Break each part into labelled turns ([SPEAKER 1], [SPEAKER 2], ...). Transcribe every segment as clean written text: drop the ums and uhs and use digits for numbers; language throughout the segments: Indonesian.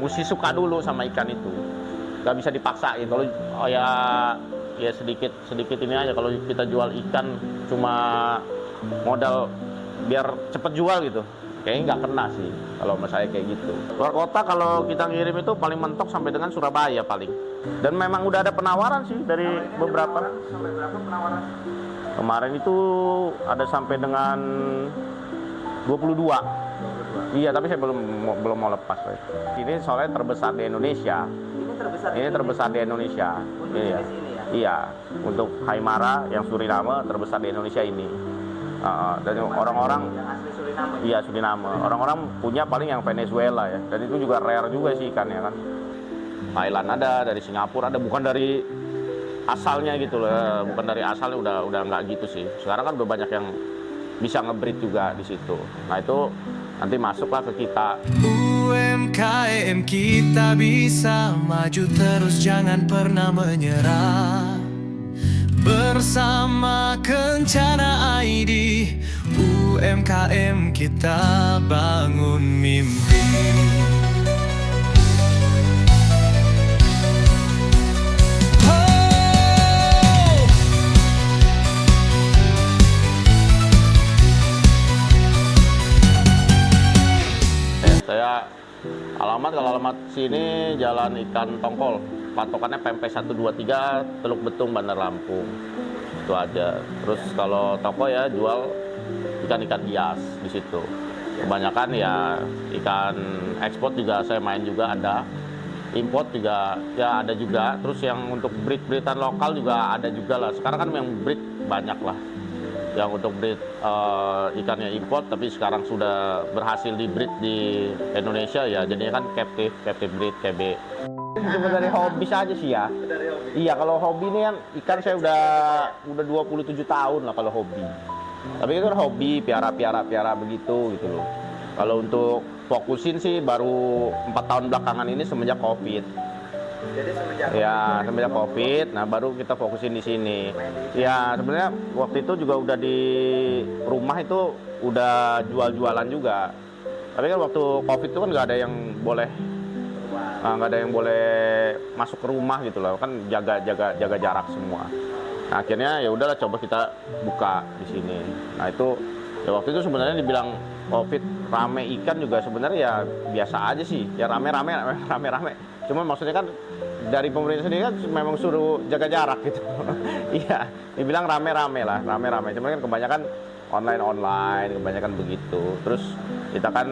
[SPEAKER 1] mesti suka dulu sama ikan itu. Nggak bisa dipaksain. Kalau ya sedikit ini aja. Kalau kita jual ikan cuma modal biar cepet jual gitu, kayaknya nggak kena sih kalau menurut saya kayak gitu. Luar kota kalau kita ngirim itu paling mentok sampai dengan Surabaya paling. Dan memang udah ada penawaran sih dari beberapa.
[SPEAKER 2] Sampai berapa penawaran?
[SPEAKER 1] Kemarin itu ada sampai dengan 22. Iya, tapi saya belum mau lepas. Ini soalnya terbesar di Indonesia. Ini terbesar di Indonesia. Iya. Iya, untuk Haimara yang Suriname terbesar di Indonesia ini. Dan orang-orang, iya Suriname. Orang-orang punya paling yang Venezuela ya. Dan itu juga rare juga sih ikannya kan. Thailand ada, dari Singapura ada, bukan dari asalnya gitu loh. Bukan dari asalnya udah nggak gitu sih. Sekarang kan udah banyak yang bisa nge-breed juga di situ. Nah itu nanti masuklah ke kita.
[SPEAKER 3] UMKM kita bisa maju terus, jangan pernah menyerah. Bersama Kencana ID, UMKM kita bangun mimpi.
[SPEAKER 1] Saya kalau alamat sini Jalan Ikan Tongkol, patokannya PMP 123 Teluk Betung, Bandar Lampung. Itu aja. Terus kalau toko ya jual ikan-ikan hias di situ. Kebanyakan ya ikan ekspor juga saya main juga ada. Import juga ya ada juga. Terus yang untuk breed-breedan lokal juga ada juga lah. Sekarang kan yang breed banyak lah. Yang untuk breed ikannya import, tapi sekarang sudah berhasil di breed di Indonesia ya, jadinya kan captive breed, KB. Cuma dari hobi saja sih ya. Iya, kalau hobi ini kan ikan saya udah 27 tahun lah kalau hobi. Tapi itu kan hobi piara begitu gitu loh. Kalau untuk fokusin sih baru 4 tahun belakangan ini semenjak Covid.
[SPEAKER 2] Jadi
[SPEAKER 1] semenjak Covid, nah baru kita fokusin di sini. Ya sebenarnya waktu itu juga udah di rumah itu udah jualan juga. Tapi kan waktu Covid itu kan nggak ada yang boleh masuk ke rumah gitu loh, kan jaga jarak semua. Nah akhirnya ya udahlah coba kita buka di sini. Nah itu ya waktu itu sebenarnya dibilang Covid rame ikan juga sebenarnya ya biasa aja sih, ya rame. Cuman maksudnya kan dari pemerintah sendiri kan memang suruh jaga jarak gitu. Iya, dibilang rame-rame. Cuman kan kebanyakan online, kebanyakan begitu. Terus kita kan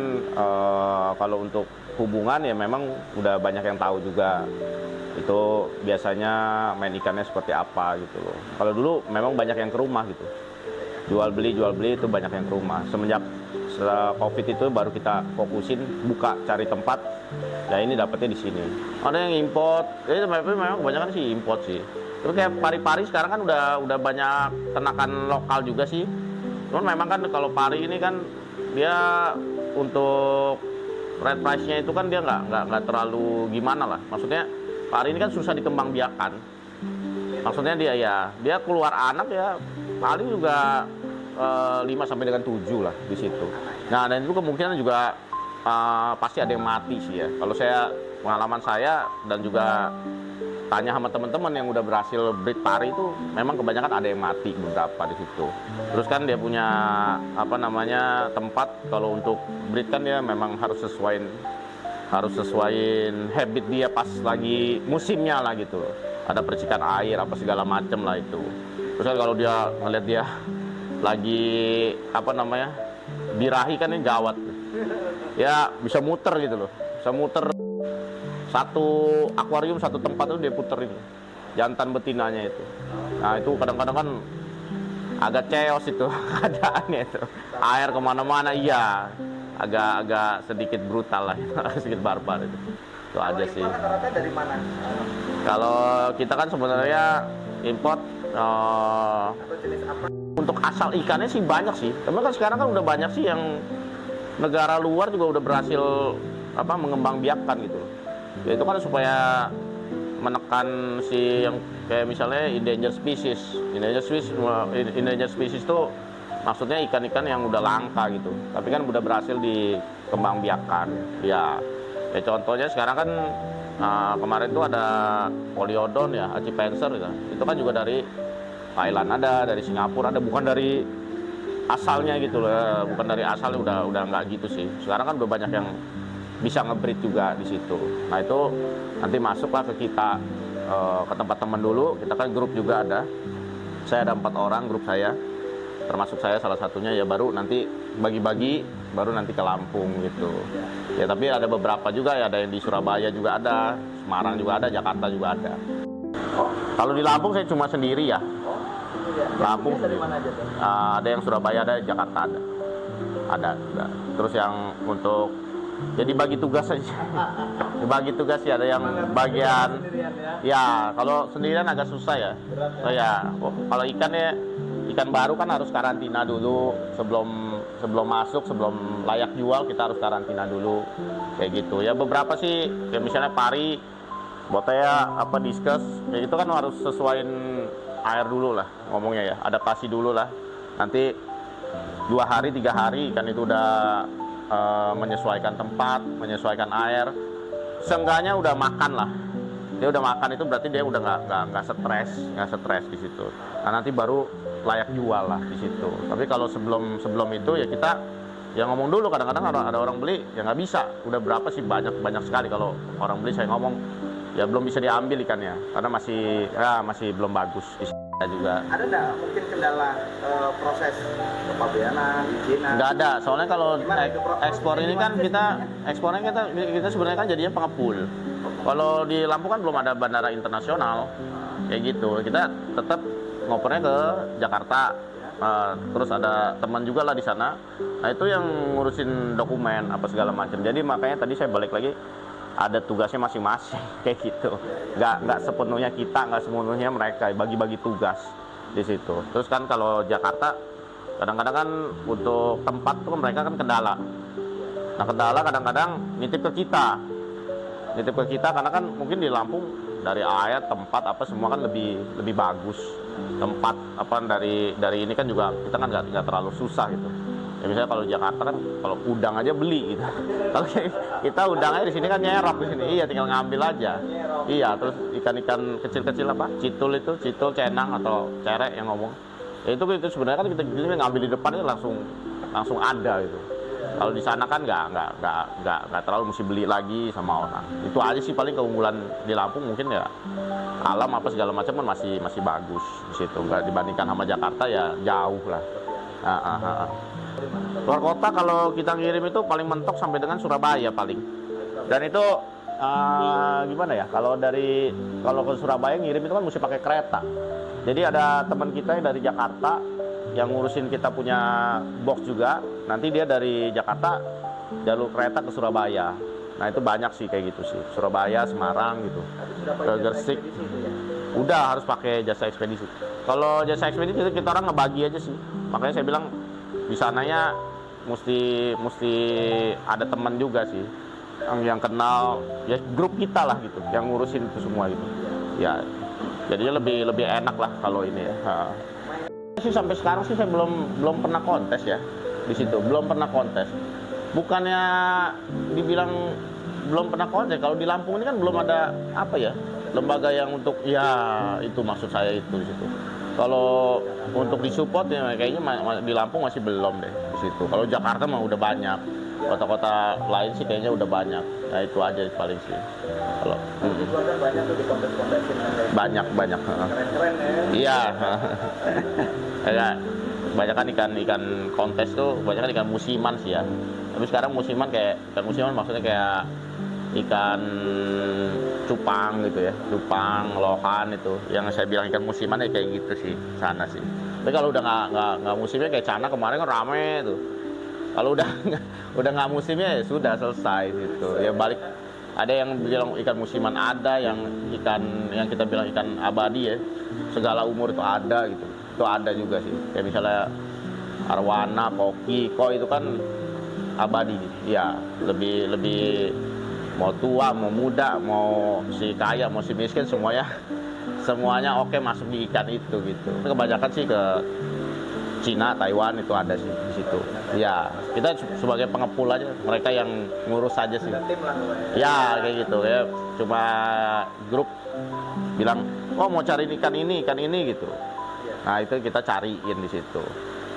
[SPEAKER 1] kalau untuk hubungan ya memang udah banyak yang tahu juga. Itu biasanya main ikannya seperti apa gitu loh. Kalau dulu memang banyak yang ke rumah gitu. Jual beli itu banyak yang ke rumah. Semenjak Covid itu baru kita fokusin buka cari tempat. Ya ini dapetnya di sini. Ada yang import. Memang kebanyakan sih import sih. Tapi kayak pari-pari sekarang kan udah banyak ternakan lokal juga sih. Cuman memang kan kalau pari ini kan dia untuk rate price-nya itu kan dia nggak terlalu gimana lah. Maksudnya pari ini kan susah dikembangbiakan. Maksudnya dia keluar anak ya paling juga 5 sampai dengan 7 lah di situ. Nah, dan itu kemungkinan juga pasti ada yang mati sih ya. Kalau pengalaman saya dan juga tanya sama teman-teman yang udah berhasil breed pari itu memang kebanyakan ada yang mati beberapa di situ. Terus kan dia punya tempat kalau untuk breed kan dia memang harus sesuaiin habit dia pas lagi musimnya lah gitu. Ada percikan air apa segala macem lah itu. Terus kan kalau dia ngeliat dia lagi birahi kan ini gawat. Ya bisa muter gitu loh. Bisa muter satu akuarium, satu tempat itu dia puterin jantan betinanya itu. Nah itu kadang-kadang kan agak chaos itu keadaannya itu. Air kemana-mana iya. Agak sedikit brutal lah, sedikit barbar itu. Itu aja sih.
[SPEAKER 2] Rata-rata dari mana?
[SPEAKER 1] Kalau kita kan sebenarnya import
[SPEAKER 2] Atau jenis apa?
[SPEAKER 1] untuk asal ikannya sih banyak sih. Tapi kan sekarang kan udah banyak sih yang negara luar juga udah berhasil mengembangbiakan gitu. Ya itu kan supaya menekan si yang kayak misalnya endangered species. Endangered species itu maksudnya ikan-ikan yang udah langka gitu. Tapi kan udah berhasil dikembangbiakan. Ya Ya contohnya sekarang kan kemarin tuh ada Polyodon ya, Acipenser gitu. Itu kan juga dari Thailand ada, dari Singapura ada, bukan dari asalnya gitu loh, bukan dari asalnya udah nggak gitu sih. Sekarang kan udah banyak yang bisa nge-breed juga di situ. Nah itu nanti masuklah ke kita, ke tempat teman dulu. Kita kan grup juga ada. Saya ada 4 orang grup saya, termasuk saya salah satunya ya, baru nanti bagi-bagi, baru nanti ke Lampung gitu. Ya tapi ada beberapa juga ya, ada yang di Surabaya juga ada, Semarang juga ada, Jakarta juga ada. Kalau di Lampung saya cuma sendiri ya. Lampung
[SPEAKER 2] Dari mana aja tuh?
[SPEAKER 1] ada yang Surabaya, ada Jakarta ada juga. Terus yang untuk jadi bagi tugas aja. Dibagi tugas ya, ada yang bagian
[SPEAKER 2] Sendirian ya.
[SPEAKER 1] ya, kalau sendirian agak susah ya. Oh ya, kalau ikan ya, ikan baru kan harus karantina dulu sebelum masuk, sebelum layak jual kita harus karantina dulu kayak gitu ya. Beberapa sih ya, misalnya pari, botaya, apa diskus kayak gitu kan harus sesuaiin air dulu lah ngomongnya ya, adaptasi dulu lah. Nanti 2 hari 3 hari ikan itu udah menyesuaikan tempat, menyesuaikan air, seenggaknya udah makan lah. Dia udah makan itu berarti dia udah nggak stres di situ. Nah nanti baru layak jual lah di situ. Tapi kalau sebelum itu ya kita ya ngomong dulu. Kadang-kadang ada orang beli ya nggak bisa. Udah berapa sih, banyak sekali kalau orang beli saya ngomong ya belum bisa diambil ikannya karena masih belum bagus di sana juga.
[SPEAKER 2] Ada nggak mungkin kendala proses kepabeanan, izinan?
[SPEAKER 1] Nggak ada, soalnya kalau
[SPEAKER 2] Gimana itu
[SPEAKER 1] ekspor ini kan ekspornya kita sebenarnya kan jadinya pengepul. Kalau di Lampung kan belum ada bandara internasional kayak gitu. Kita tetap ngopernya ke Jakarta. Terus ada teman juga lah di sana. Nah itu yang ngurusin dokumen apa segala macam. Jadi makanya tadi saya balik lagi, ada tugasnya masing-masing kayak gitu. Nggak sepenuhnya kita, nggak sepenuhnya mereka, bagi-bagi tugas di situ. Terus kan kalau Jakarta kadang-kadang kan untuk tempat tuh mereka kan kendala. Nah kendala kadang-kadang nitip ke kita karena kan mungkin di Lampung dari air, tempat apa semua kan lebih bagus. Tempat apa dari ini kan juga kita kan nggak terlalu susah gitu. Ya misalnya kalau Jakarta kan kalau udang aja beli gitu. Kalau kita udangnya di sini kan nyerap di sini. Iya, tinggal ngambil aja. Iya, terus ikan-ikan kecil-kecil apa? Citul, cenang atau cerek yang ngomong. Ya itu sebenarnya kan kita ngambil di depan itu langsung ada gitu. Kalau di sana kan nggak terlalu mesti beli lagi sama orang. Itu aja sih paling keunggulan di Lampung, mungkin ya alam apa segala macam kan masih bagus di situ. Nggak dibandingkan sama Jakarta ya jauh lah. Luar kota kalau kita ngirim itu paling mentok sampai dengan Surabaya paling. Dan itu gimana ya? Kalau ke Surabaya ngirim itu kan mesti pakai kereta. Jadi ada teman kita yang dari Jakarta yang ngurusin kita punya box juga. Nanti dia dari Jakarta jalur kereta ke Surabaya. Nah itu banyak sih kayak gitu sih. Surabaya, Semarang gitu. Ke Gresik. Udah harus pakai jasa ekspedisi. Kalau jasa ekspedisi kita orang ngebagi aja sih. Makanya saya bilang di sananya mesti ada teman juga sih yang kenal ya, grup kita lah gitu yang ngurusin itu semua gitu ya, jadinya lebih enak lah kalau ini ya. Sih sampai sekarang sih saya belum pernah kontes ya di situ, belum pernah kontes. Bukannya dibilang belum pernah kontes, kalau di Lampung ini kan belum ada apa ya lembaga yang untuk ya itu maksud saya itu di situ. Kalau untuk disupport ya kayaknya di Lampung masih belum deh di situ. Kalau Jakarta mah udah banyak, kota-kota lain sih kayaknya udah banyak. Nah itu aja paling sih. Kalau
[SPEAKER 2] Itu ada banyak tuh di kontes-kontesin.
[SPEAKER 1] banyak.
[SPEAKER 2] Keren-keren ya.
[SPEAKER 1] Iya. Kayak banyak kan ikan kontes tuh, banyak kan ikan musiman sih ya. Tapi sekarang musiman kayak ikan musiman maksudnya kayak ikan cupang gitu ya, cupang, lohan itu. Yang saya bilang ikan musiman ya kayak gitu sih, sana sih. Tapi kalau udah nggak musimnya kayak Cana kemarin kan rame tuh. Kalau udah nggak musimnya ya sudah selesai gitu. Ya balik. Ada yang bilang ikan musiman, ada yang kita bilang ikan abadi ya. Segala umur itu ada gitu. Itu ada juga sih. Kayak misalnya arwana, poki, koi itu kan abadi. Ya lebih mau tua, mau muda, mau si kaya, mau si miskin, semuanya oke masuk di ikan itu gitu. Kebanyakan sih ke Cina, Taiwan itu ada sih di situ. Ya, kita sebagai pengepul aja, mereka yang ngurus aja sih.
[SPEAKER 2] Ada tim lah pokoknya.
[SPEAKER 1] Ya, kayak gitu ya. Cuma grup bilang, "Oh, mau cari ikan ini gitu." Nah, itu kita cariin di situ.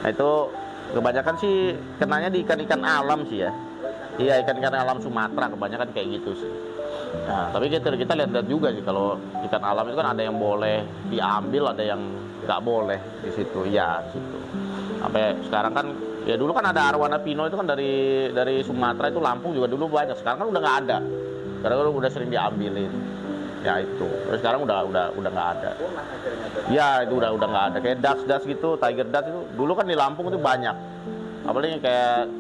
[SPEAKER 1] Nah, itu kebanyakan sih kenanya di ikan-ikan alam sih ya. Iya, ikan-ikan alam Sumatera kebanyakan kayak gitu sih. Nah, tapi kita lihat-lihat juga sih kalau ikan alam itu kan ada yang boleh diambil, ada yang nggak boleh di situ. Ya, di situ. Sampai sekarang kan ya dulu kan ada arwana pino itu kan dari Sumatera itu Lampung juga dulu banyak. Sekarang kan udah nggak ada. Karena udah sering diambilin. Ya itu. Terus sekarang udah nggak ada.
[SPEAKER 2] Punah akhirnya tuh.
[SPEAKER 1] Ya itu udah nggak ada. Kayak das gitu, tiger das itu dulu kan di Lampung itu banyak. Apalagi kayak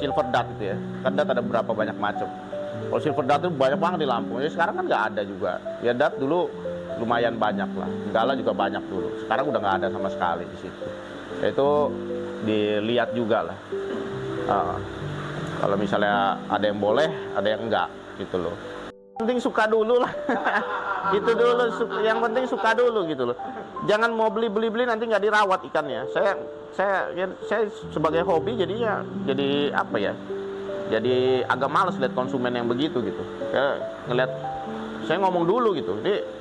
[SPEAKER 1] silver dart gitu ya. Kan dart ada berapa banyak macam. Kalau silver dart itu banyak banget di Lampung. Jadi sekarang kan nggak ada juga. Ya dart dulu lumayan banyak lah. Gala juga banyak dulu. Sekarang udah nggak ada sama sekali di situ. Itu dilihat juga lah. Kalau misalnya ada yang boleh, ada yang enggak gitu loh. Penting suka dulu lah. Gitu dulu. Yang penting suka dulu gitu loh. Jangan mau beli nanti nggak dirawat ikannya. Saya sebagai hobi jadinya jadi apa ya? Jadi agak males lihat konsumen yang begitu gitu. Ngelihat saya ngomong dulu gitu. Jadi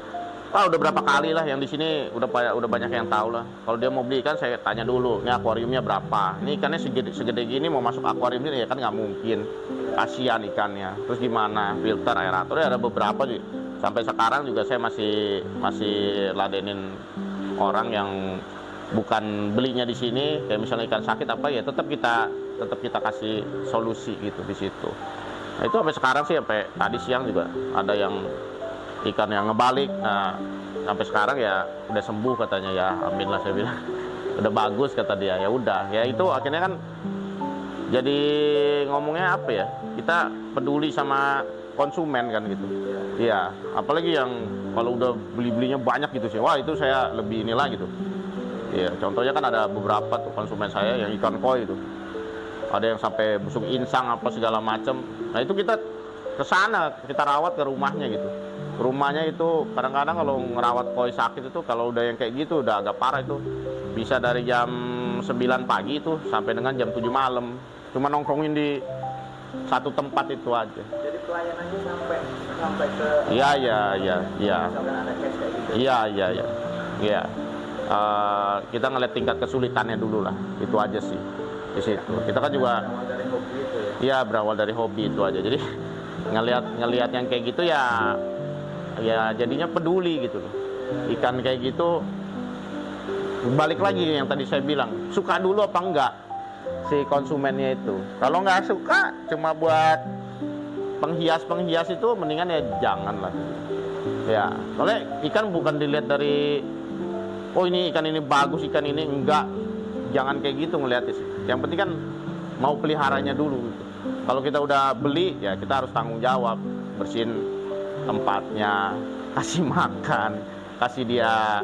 [SPEAKER 1] udah berapa kali lah yang di sini udah banyak yang tahu lah. Kalau dia mau beli ikan saya tanya dulu, ini akuariumnya berapa? Ini ikannya segede gini mau masuk akuarium ini ya kan nggak mungkin. Kasihan ikannya. Terus gimana? Filter aeratornya ada beberapa sih. Sampai sekarang juga saya masih ladenin orang yang bukan belinya di sini, kayak misalnya ikan sakit apa ya tetap kita kasih solusi gitu di situ. Nah, itu sampai sekarang sih sampai tadi siang juga ada yang ikan yang ngebalik. Nah, sampai sekarang ya udah sembuh katanya ya. Amin lah saya bilang. Udah bagus kata dia. Ya udah, ya itu akhirnya kan jadi ngomongnya apa ya? Kita peduli sama konsumen kan gitu. Iya, apalagi yang kalau udah belinya banyak gitu sih. Wah, itu saya lebih inilah gitu. Iya, contohnya kan ada beberapa tuh konsumen saya yang ikan koi itu. Ada yang sampai busuk insang apa segala macam. Nah, itu kita ke sana, kita rawat ke rumahnya gitu. Rumahnya itu kadang-kadang kalau ngerawat koi sakit itu kalau udah yang kayak gitu udah agak parah itu bisa dari jam 9 pagi itu sampai dengan jam 7 malam. Cuma nongkrongin di satu tempat itu aja.
[SPEAKER 2] Jadi pelayanannya sampai ke
[SPEAKER 1] Iya.
[SPEAKER 2] misalkan ada case kayak gitu.
[SPEAKER 1] Iya. Kita ngeliat tingkat kesulitannya dulu lah. Itu aja sih di situ. Kita kan juga
[SPEAKER 2] Berawal dari hobi itu ya.
[SPEAKER 1] iya berawal dari hobi itu aja. Jadi ngelihat yang kayak gitu ya jadinya peduli gitu loh. Ikan kayak gitu balik lagi yang tadi saya bilang, suka dulu apa enggak si konsumennya itu. Kalau nggak suka cuma buat penghias itu mendingan ya jangan lah. Ya, soalnya ikan bukan dilihat dari oh ini ikan ini bagus, ikan ini enggak. Jangan kayak gitu ngeliatnya sih. Yang penting kan mau peliharanya dulu gitu. Kalau kita udah beli ya kita harus tanggung jawab, bersihin tempatnya, kasih makan, kasih dia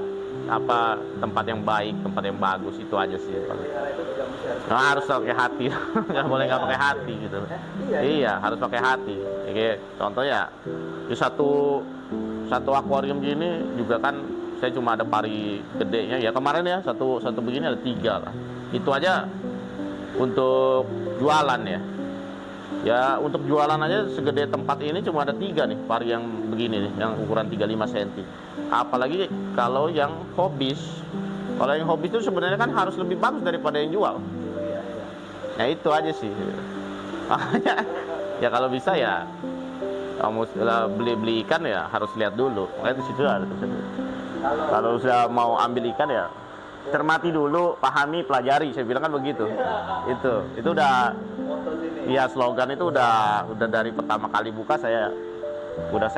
[SPEAKER 1] tempat yang baik, tempat yang bagus, itu aja sih.
[SPEAKER 2] Pelihara itu juga mesti harus.
[SPEAKER 1] Nah, harus pakai hati, nggak boleh nggak pakai hati gitu. Iya, harus pakai hati. Kayak contohnya di satu akuarium gini juga kan saya cuma ada pari gedenya ya kemarin ya satu begini ada 3 lah. Itu aja untuk jualan ya. Ya untuk jualan aja segede tempat ini cuma ada 3 nih pari yang begini nih, yang ukuran 35 cm. Apalagi kalau yang hobis. Kalau yang hobis itu sebenarnya kan harus lebih bagus daripada yang jual. Ya itu aja sih. Ya kalau bisa ya kamu beli ikan ya harus lihat dulu. Makanya di situ ada tersebut. Kalau sudah mau ambil ikan ya cermati dulu, pahami, pelajari. Saya bilang kan begitu. Itu udah. Iya, slogan itu udah dari pertama kali buka saya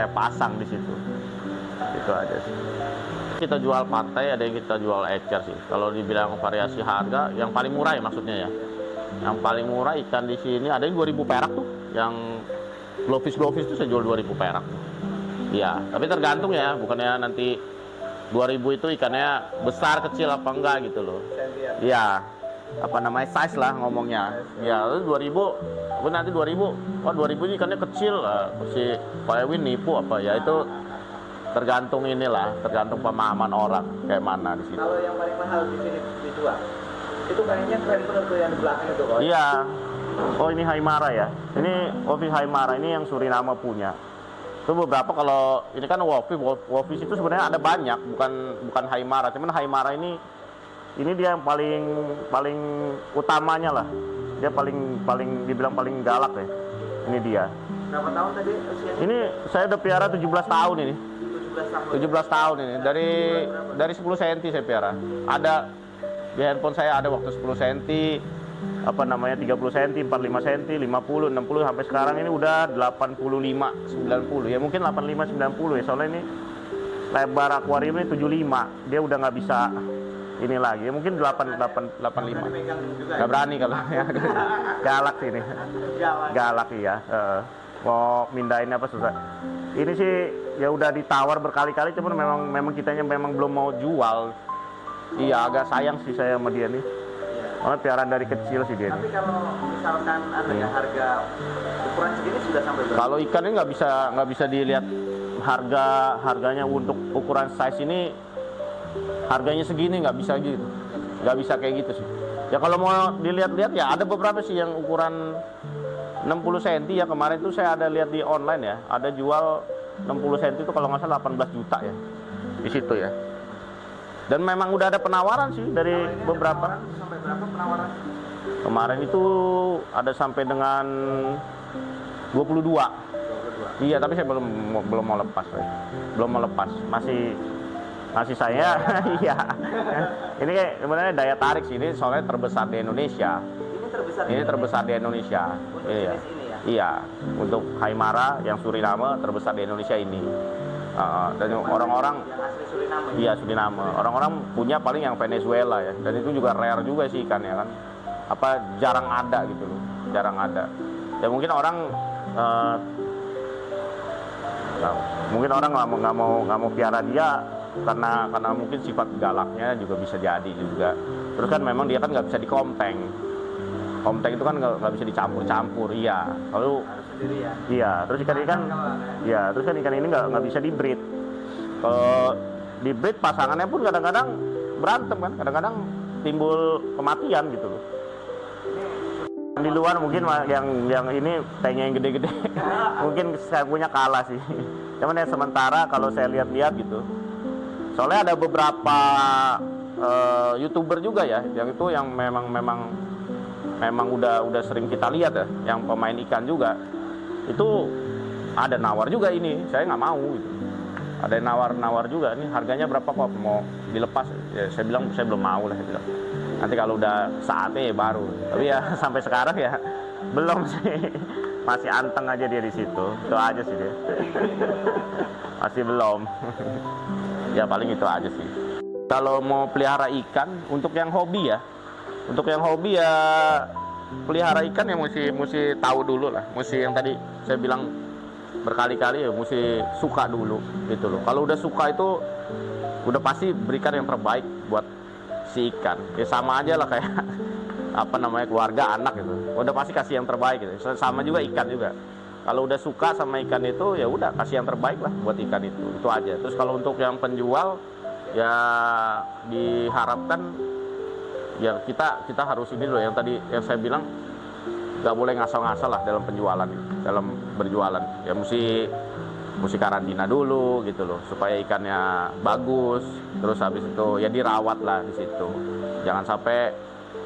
[SPEAKER 1] pasang di situ. Itu aja sih. Kita jual pantai, ada yang kita jual ecer sih. Kalau dibilang variasi harga, yang paling murah ya maksudnya ya. Yang paling murah ikan di sini ada yang 2.000 perak tuh. Yang glowfish itu saya jual 2.000 perak. Iya, tapi tergantung ya, bukannya nanti 2.000 itu ikannya besar kecil apa enggak gitu loh. Iya. Apa namanya size lah ngomongnya ya 2.000 nanti 2.000 2.000 ini ikannya kecil si Pak Ewin nipu apa ya itu tergantung pemahaman orang kayak mana di situ.
[SPEAKER 2] Kalau yang paling mahal di sini dijual Itu kayaknya keren bener tuh yang di belakang itu kok.
[SPEAKER 1] Iya. Oh ini Haimara ya. Ini Wolfish Haimara ini yang Suriname punya. Itu beberapa kalau ini kan Wolfish itu sebenarnya ada banyak, bukan Haimara. Cuman Haimara ini dia yang paling utamanya lah. Dia paling dibilang paling galak ya. Ini dia.
[SPEAKER 2] Berapa tahun tadi usianya?
[SPEAKER 1] Ini saya udah piara 17 tahun ini.
[SPEAKER 2] 17 tahun.
[SPEAKER 1] 17 tahun ini. Dari 10 cm saya piara. Ada di handphone saya ada waktu 10 cm, 30 cm, 45 cm, 50, 60 sampai sekarang ini udah 85, 90. Ya mungkin 85 90 ya. Soalnya ini lebar akuarium ini 75. Dia udah nggak bisa ini lagi. Mungkin 85.
[SPEAKER 2] Megang juga
[SPEAKER 1] Nggak berani kalau ya. Galak sih ini. Galak iya. Mau mindahin apa susah. Ini sih ya udah ditawar berkali-kali, cuman memang kitanya memang belum mau jual. Iya, agak sayang sih saya sama dia nih. Karena piaraan dari kecil sih dia
[SPEAKER 2] Tapi
[SPEAKER 1] nih.
[SPEAKER 2] kalau misalkan adanya harga ukuran segini sudah sampai berapa?
[SPEAKER 1] Kalau ikan ini nggak bisa dilihat harganya untuk ukuran size ini, harganya segini nggak bisa gitu, nggak bisa kayak gitu sih. Ya kalau mau dilihat-lihat ya ada beberapa sih yang ukuran 60 cm ya, kemarin tuh saya ada lihat di online ya, ada jual 60 cm itu kalau nggak salah 18 juta ya di situ ya. Dan memang udah ada penawaran sih dari
[SPEAKER 2] Kalau ini ada
[SPEAKER 1] beberapa.
[SPEAKER 2] penawaran, sampai berapa penawaran?
[SPEAKER 1] Kemarin itu ada sampai dengan 22.
[SPEAKER 2] 22.
[SPEAKER 1] Iya, tapi saya belum mau lepas, Pak. Belum mau lepas. Masih saya iya. Ini kayak sebenarnya daya tarik sih, ini soalnya terbesar di Indonesia.
[SPEAKER 2] Ini terbesar.
[SPEAKER 1] Ini terbesar di Indonesia.
[SPEAKER 2] Untuk
[SPEAKER 1] Iya.
[SPEAKER 2] jenis ini ya.
[SPEAKER 1] Iya, untuk Haimara yang Suriname terbesar di Indonesia ini. Dan orang-orang
[SPEAKER 2] Yang asli Suriname.
[SPEAKER 1] iya Suriname. Orang-orang punya paling yang Venezuela ya. Dan itu juga rare juga sih ikannya kan. Jarang ada gitu loh. Jarang ada. Ya mungkin orang nggak mau piara dia karena mungkin sifat galaknya juga bisa jadi juga. Terus kan memang dia kan nggak bisa dikompeng. Kompeng itu kan nggak bisa dicampur-campur, iya. Lalu
[SPEAKER 2] Harus sendiri ya.
[SPEAKER 1] iya, terus ikan iya, terus kan ikan ini nggak bisa di breed. Kalau di breed pasangannya pun kadang-kadang berantem kan, kadang-kadang timbul kematian gitu loh. Di luar mungkin yang ini tanknya yang gede-gede, mungkin saya punya kalah sih. Cuman ya sementara kalau saya lihat-lihat gitu, soalnya ada beberapa YouTuber juga ya, yang itu yang memang udah sering kita lihat ya, yang pemain ikan juga itu ada nawar juga ini, saya nggak mau gitu. Ada nawar juga, ini harganya berapa kok mau dilepas? Ya, saya bilang saya belum mau lah, saya bilang. Nanti kalau udah saatnya ya baru. Tapi ya sampai sekarang ya belum sih, masih anteng aja dia di situ. Itu aja sih dia, masih belum. Ya paling itu aja sih. Kalau mau pelihara ikan untuk yang hobi ya. Untuk yang hobi ya pelihara ikan ya mesti tahu dulu lah. Mesti yang tadi saya bilang berkali-kali ya mesti suka dulu gitu loh. Kalau udah suka itu udah pasti berikan yang terbaik buat si ikan. Ya sama aja lah kayak keluarga anak gitu. Udah pasti kasih yang terbaik gitu. Sama juga ikan juga. Kalau udah suka sama ikan itu ya udah kasih yang terbaik lah buat ikan itu. Itu aja. Terus kalau untuk yang penjual ya diharapkan ya kita harus ini loh yang tadi yang saya bilang, nggak boleh ngasal-ngasal lah dalam penjualan, dalam berjualan ya mesti karantina dulu gitu loh supaya ikannya bagus. Terus habis itu ya dirawat lah di situ, jangan sampai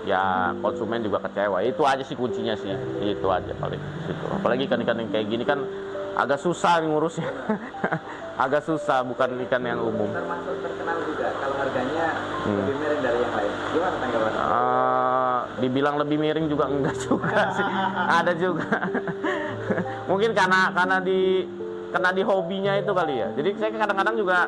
[SPEAKER 1] ya konsumen juga kecewa. Itu aja sih kuncinya sih, itu aja paling situ. Apalagi ikan-ikan yang kayak gini kan agak susah ngurusnya. Agak susah, bukan ikan yang umum.
[SPEAKER 2] Termasuk terkenal juga kalau harganya lebih miring dari yang lain. Gimana tanggapannya?
[SPEAKER 1] Dibilang lebih miring juga enggak juga sih. Ada juga. Mungkin karena di hobinya itu kali ya. Jadi saya kadang-kadang juga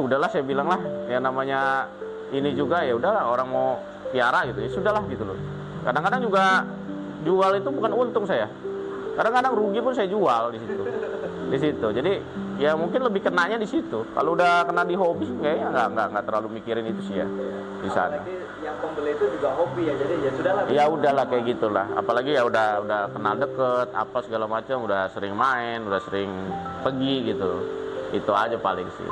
[SPEAKER 1] udahlah saya bilang lah, ya namanya ini juga ya udahlah orang mau piara gitu ya sudahlah gitu loh. Kadang-kadang juga jual itu bukan untung saya. Kadang-kadang rugi pun saya jual di situ. Di situ. Jadi ya mungkin lebih kenanya di situ. Kalau udah kena di hobi kayaknya nggak terlalu mikirin itu sih ya di sana.
[SPEAKER 2] Apalagi yang pembeli itu juga hobi ya, jadi ya sudahlah.
[SPEAKER 1] Ya udahlah kayak gitulah. Apalagi ya udah kenal deket apa segala macam, udah sering main, udah sering pergi gitu. Itu aja paling sih.